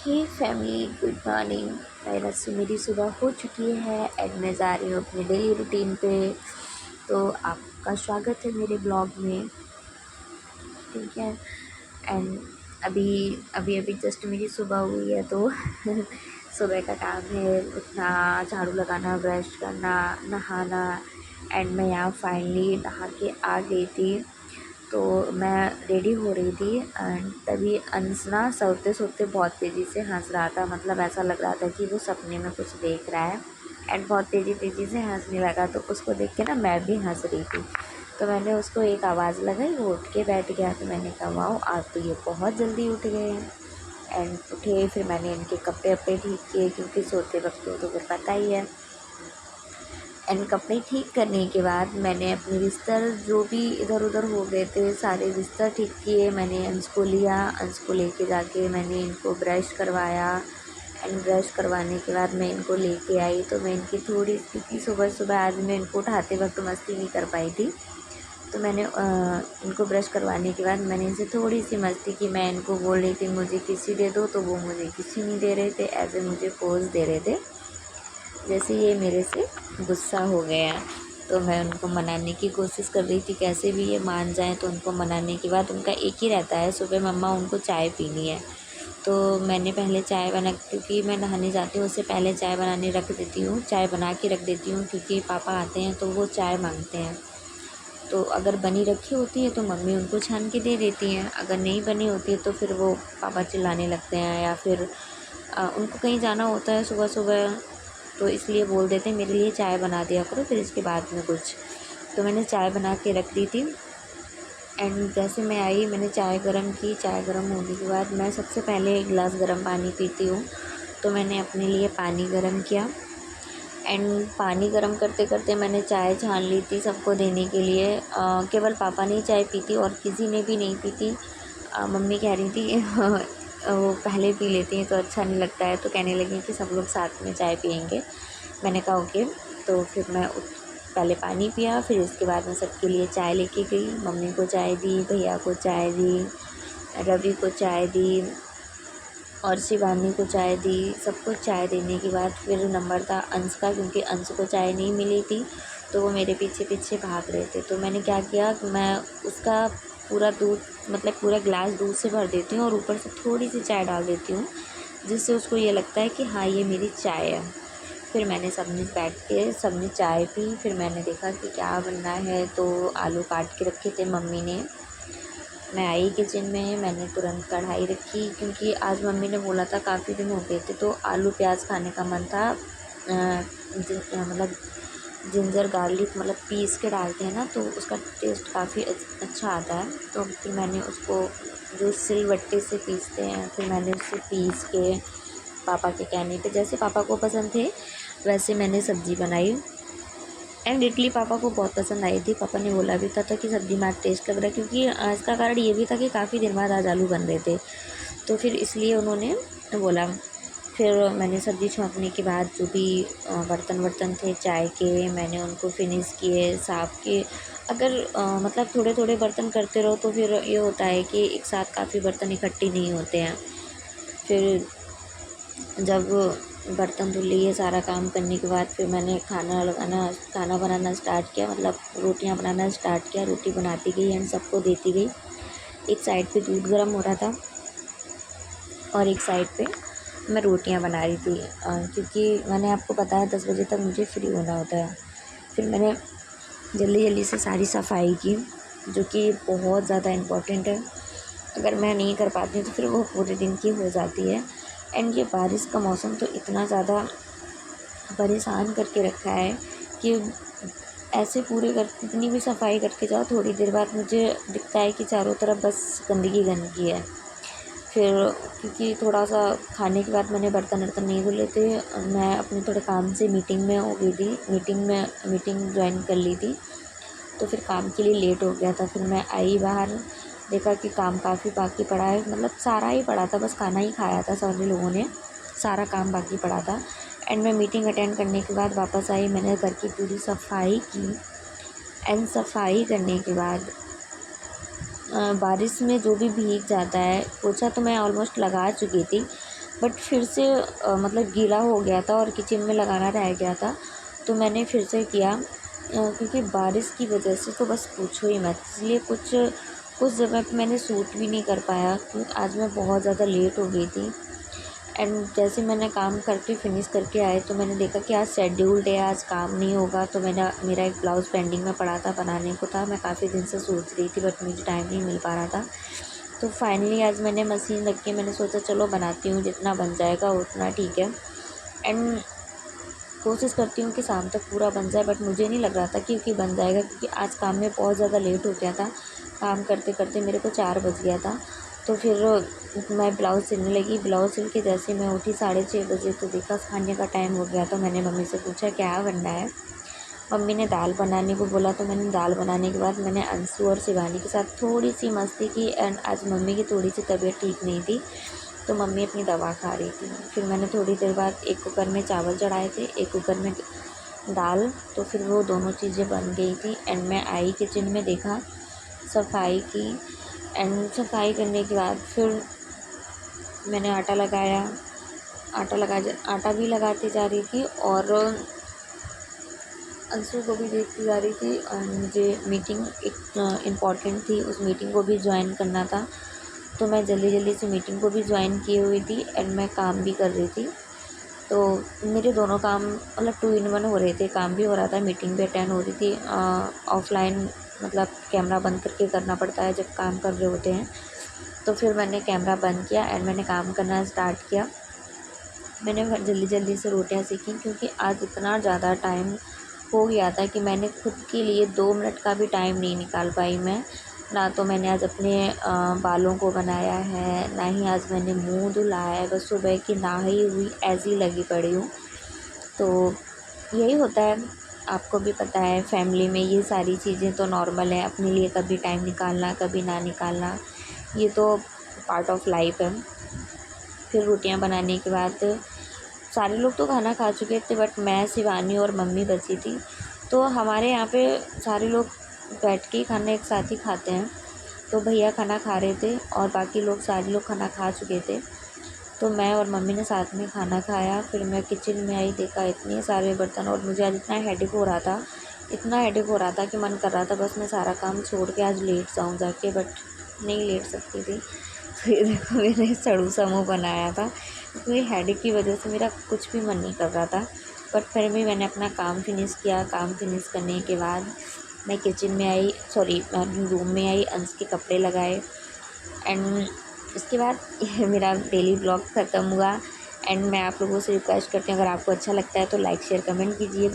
हे family, good morning. मेरी सुबह हो चुकी है एंड मैं जा रही हूँ अपने डेली रूटीन पे। तो आपका स्वागत है मेरे ब्लॉग में, ठीक है। एंड अभी अभी अभी जस्ट मेरी सुबह हुई है, तो सुबह का काम है उठना, झाड़ू लगाना, ब्रश करना, नहाना। एंड मैं यहाँ फाइनली नहा के आ गई थी। तो मैं रेडी हो रही थी एंड तभी अंश ना सोते सोते बहुत तेज़ी से हंस रहा था। मतलब ऐसा लग रहा था कि वो सपने में कुछ देख रहा है एंड बहुत तेज़ी तेज़ी से हंसने लगा। तो उसको देख के ना मैं भी हंस रही थी। तो मैंने उसको एक आवाज़ लगाई, वो उठ के बैठ गया। तो मैंने कहा वाओ, आज तो ये बहुत जल्दी उठ गए हैं। एंड उठे, फिर मैंने इनके कपड़े वपड़े ठीक किए क्योंकि सोते वक्त तो फिर पता ही है। एंड कपड़े ठीक करने के बाद मैंने अपने बिस्तर जो भी इधर उधर हो गए थे सारे बिस्तर ठीक किए। मैंने अंश को लिया, अंश को लेके जाके मैंने इनको ब्रश करवाया। एंड ब्रश करवाने के बाद मैं इनको लेके आई। तो मैं इनकी थोड़ी, क्योंकि सुबह सुबह आज मैं इनको उठाते वक्त मस्ती नहीं कर पाई थी, तो मैंने इनको ब्रश करवाने के बाद मैंने इनसे थोड़ी सी मस्ती की। मैं इनको बोल रही थी मुझे किसी दे दो, तो वो मुझे किसी नहीं दे रहे थे, ऐसे मुझे पोज दे रहे थे जैसे ये मेरे से गुस्सा हो गया। तो मैं उनको मनाने की कोशिश कर रही थी कैसे भी ये मान जाएं। तो उनको मनाने के बाद उनका एक ही रहता है, सुबह मम्मा उनको चाय पीनी है। तो मैंने पहले चाय बना, क्योंकि मैं नहाने जाती हूँ उससे पहले चाय बनाने रख देती हूँ, चाय बना के रख देती हूँ, क्योंकि पापा आते हैं तो वो चाय मांगते हैं। तो अगर बनी रखी होती है तो मम्मी उनको छान के दे देती हैं, अगर नहीं बनी होती है तो फिर वो पापा चिल्लाने लगते हैं, या फिर उनको कहीं जाना होता है सुबह सुबह, तो इसलिए बोल देते हैं मेरे लिए चाय बना दिया करो, फिर इसके बाद में कुछ। तो मैंने चाय बना के रख दी थी। एंड जैसे मैं आई मैंने चाय गर्म की। चाय गर्म होने के बाद मैं सबसे पहले एक गिलास गर्म पानी पीती हूँ, तो मैंने अपने लिए पानी गर्म किया। एंड पानी गर्म करते करते मैंने चाय छान ली थी सबको देने के लिए। केवल पापा ने चाय पी थी और किसी ने भी नहीं पी थी। मम्मी कह रही थी वो पहले पी लेती हैं तो अच्छा नहीं लगता है, तो कहने लगी कि सब लोग साथ में चाय पियेंगे। मैंने कहा ओके। तो फिर मैं पहले पानी पिया, फिर इसके बाद मैं सबके लिए चाय लेके गई। मम्मी को चाय दी, भैया को चाय दी, रवि को चाय दी और शिवानी को चाय दी। सबको चाय देने के बाद फिर नंबर था अंश का, क्योंकि अंश को चाय नहीं मिली थी तो वो मेरे पीछे पीछे भाग रहे थे। तो मैंने क्या किया, मैं उसका पूरा दूध, मतलब पूरा गिलास दूध से भर देती हूँ और ऊपर से थोड़ी सी चाय डाल देती हूँ, जिससे उसको ये लगता है कि हाँ ये मेरी चाय है। फिर मैंने सबने बैठ के सबने चाय पी। फिर मैंने देखा कि क्या बनना है, तो आलू काट के रखे थे मम्मी ने। मैं आई किचन में, मैंने तुरंत कढ़ाई रखी, क्योंकि आज मम्मी ने बोला था, काफ़ी दिन हो गए थे तो आलू प्याज खाने का मन था। मतलब जिंजर गार्लिक मतलब पीस के डालते हैं ना, तो उसका टेस्ट काफ़ी अच्छा आता है। तो फिर मैंने उसको जो सिलबट्टे से पीसते हैं, फिर मैंने उससे पीस के पापा के कहने पे, जैसे पापा को पसंद थे वैसे मैंने सब्ज़ी बनाई। एंड इडली पापा को बहुत पसंद आई थी। पापा ने बोला भी था कि सब्ज़ी में टेस्ट लग रहा है, क्योंकि इसका कारण ये भी था कि काफ़ी दिन बाद आज आलू बन रहे थे, तो फिर इसलिए उन्होंने बोला। फिर मैंने सब्ज़ी छोंकने के बाद जो भी बर्तन वर्तन थे चाय के, मैंने उनको फिनिश किए, साफ़ किए। अगर मतलब थोड़े थोड़े बर्तन करते रहो तो फिर ये होता है कि एक साथ काफ़ी बर्तन इकट्ठे नहीं होते हैं। फिर जब बर्तन धुल लिए, सारा काम करने के बाद फिर मैंने खाना बनाना स्टार्ट किया, मतलब रोटियां बनाना स्टार्ट किया। रोटी बनाती गई एंड सबको देती गई। एक साइड पे दूध गर्म हो रहा था और एक साइड पे मैं रोटियां बना रही थी, क्योंकि मैंने आपको बताया 10 बजे तक मुझे फ्री होना होता है। फिर मैंने जल्दी जल्दी से सारी सफाई की, जो कि बहुत ज़्यादा इम्पोर्टेंट है। अगर मैं नहीं कर पाती तो फिर वो पूरे दिन की हो जाती है। एंड ये बारिश का मौसम तो इतना ज़्यादा परेशान करके रखा है कि ऐसे पूरे घर कितनी भी सफाई करके जाओ, थोड़ी देर बाद मुझे दिखता है कि चारों तरफ बस गंदगी गंदगी है। फिर क्योंकि थोड़ा सा खाने के बाद मैंने बर्तन वर्तन नहीं धुले थे, मैं अपने थोड़े काम से मीटिंग में हो गई थी, मीटिंग ज्वाइन कर ली थी, तो फिर काम के लिए लेट हो गया था। फिर मैं आई बाहर, देखा कि काम काफ़ी बाकी पड़ा है, मतलब सारा ही पड़ा था, बस खाना ही खाया था सभी लोगों ने, सारा काम बाकी पड़ा था। एंड मैं मीटिंग अटेंड करने के बाद वापस आई, मैंने घर की पूरी सफाई की। एंड सफाई करने के बाद बारिश में जो भी भीग जाता है, पोछा तो मैं ऑलमोस्ट लगा चुकी थी, बट फिर से मतलब गीला हो गया था और किचन में लगाना रह गया था, तो मैंने फिर से किया। क्योंकि बारिश की वजह से तो बस पूछो ही मत, इसलिए कुछ जगह पे मैंने सूट भी नहीं कर पाया, क्योंकि आज मैं बहुत ज़्यादा लेट हो गई थी। एंड जैसे मैंने काम करके फिनिश करके आए तो मैंने देखा कि आज शेड्यूल्ड है, आज काम नहीं होगा। तो मेरा एक ब्लाउज़ पेंडिंग में पड़ा था, बनाने को था। मैं काफ़ी दिन से सोच रही थी बट मुझे टाइम नहीं मिल पा रहा था। तो फाइनली आज मैंने मशीन रख के मैंने सोचा चलो बनाती हूँ, जितना बन जाएगा उतना ठीक है। एंड कोशिश करती हूँ कि शाम तक पूरा बन जाए, बट मुझे नहीं लग रहा था क्योंकि बन जाएगा, क्योंकि आज काम में बहुत ज़्यादा लेट हो गया था। काम करते करते मेरे को 4 बज गया था। तो फिर मैं ब्लाउज़ सिलने लगी। ब्लाउज़ सिल के जैसे मैं उठी 6:30 बजे, तो देखा खाने का टाइम हो गया। तो मैंने मम्मी से पूछा क्या बनना है। मम्मी ने दाल बनाने को बोला, तो मैंने दाल बनाने के बाद मैंने अंशु और शिवानी के साथ थोड़ी सी मस्ती की। एंड आज मम्मी की थोड़ी सी तबीयत ठीक नहीं थी, तो मम्मी अपनी दवा खा रही थी। फिर मैंने थोड़ी देर बाद एक कुकर में चावल चढ़ाए थे, एक कुकर में दाल। तो फिर वो दोनों चीज़ें बन गई थी। एंड मैं आई किचन में, देखा, सफाई की। एंड सफाई करने के बाद फिर मैंने आटा लगाया। आटा भी लगाती जा रही थी और अंशु को भी देखती जा रही थी। और मुझे मीटिंग एक इम्पॉर्टेंट थी, उस मीटिंग को भी ज्वाइन करना था। तो मैं जल्दी जल्दी से मीटिंग को भी ज्वाइन की हुई थी एंड मैं काम भी कर रही थी। तो मेरे दोनों काम मतलब 2 in 1 हो रहे थे, काम भी हो रहा था, मीटिंग भी अटेंड हो रही थी। ऑफलाइन मतलब कैमरा बंद करके करना पड़ता है जब काम कर रहे होते हैं। तो फिर मैंने कैमरा बंद किया एंड मैंने काम करना स्टार्ट किया। मैंने जल्दी जल्दी से रोटियां सीखी, क्योंकि आज इतना ज़्यादा टाइम हो गया था कि मैंने खुद के लिए 2 मिनट का भी टाइम नहीं निकाल पाई मैं। ना तो मैंने आज अपने बालों को बनाया है, ना ही आज मैंने मुंह धुला है। बस सुबह की नहाई हुई ऐसी लगी पड़ी हूँ। तो यही होता है, आपको भी पता है, फैमिली में ये सारी चीज़ें तो नॉर्मल है। अपने लिए कभी टाइम निकालना, कभी ना निकालना, ये तो पार्ट ऑफ लाइफ है। फिर रोटियां बनाने के बाद सारे लोग तो खाना खा चुके थे, बट मैं, शिवानी और मम्मी बची थी। तो हमारे यहाँ पे सारे लोग बैठ के खाना एक साथ ही खाते हैं। तो भैया खाना खा रहे थे और बाकी लोग, सारे लोग खाना खा चुके थे। तो मैं और मम्मी ने साथ में खाना खाया। फिर मैं किचन में आई, देखा इतने सारे बर्तन, और मुझे आज इतना हेडेक हो रहा था, इतना हेडेक हो रहा था कि मन कर रहा था बस मैं सारा काम छोड़ के आज लेट जाऊँ जाके, बट नहीं लेट सकती थी। तो ये देखो मैंने सड़ू सा मुँह बनाया था, क्योंकि हेडेक की वजह से मेरा कुछ भी मन नहीं कर रहा था। बट फिर भी मैंने अपना काम फिनिश किया। काम फिनिश करने के बाद मैं किचन में आई, सॉरी रूम में आई, अंश के कपड़े लगाए। एंड इसके बाद मेरा डेली ब्लॉग ख़त्म हुआ। एंड मैं आप लोगों से रिक्वेस्ट करती हूँ, अगर आपको अच्छा लगता है तो लाइक शेयर कमेंट कीजिए।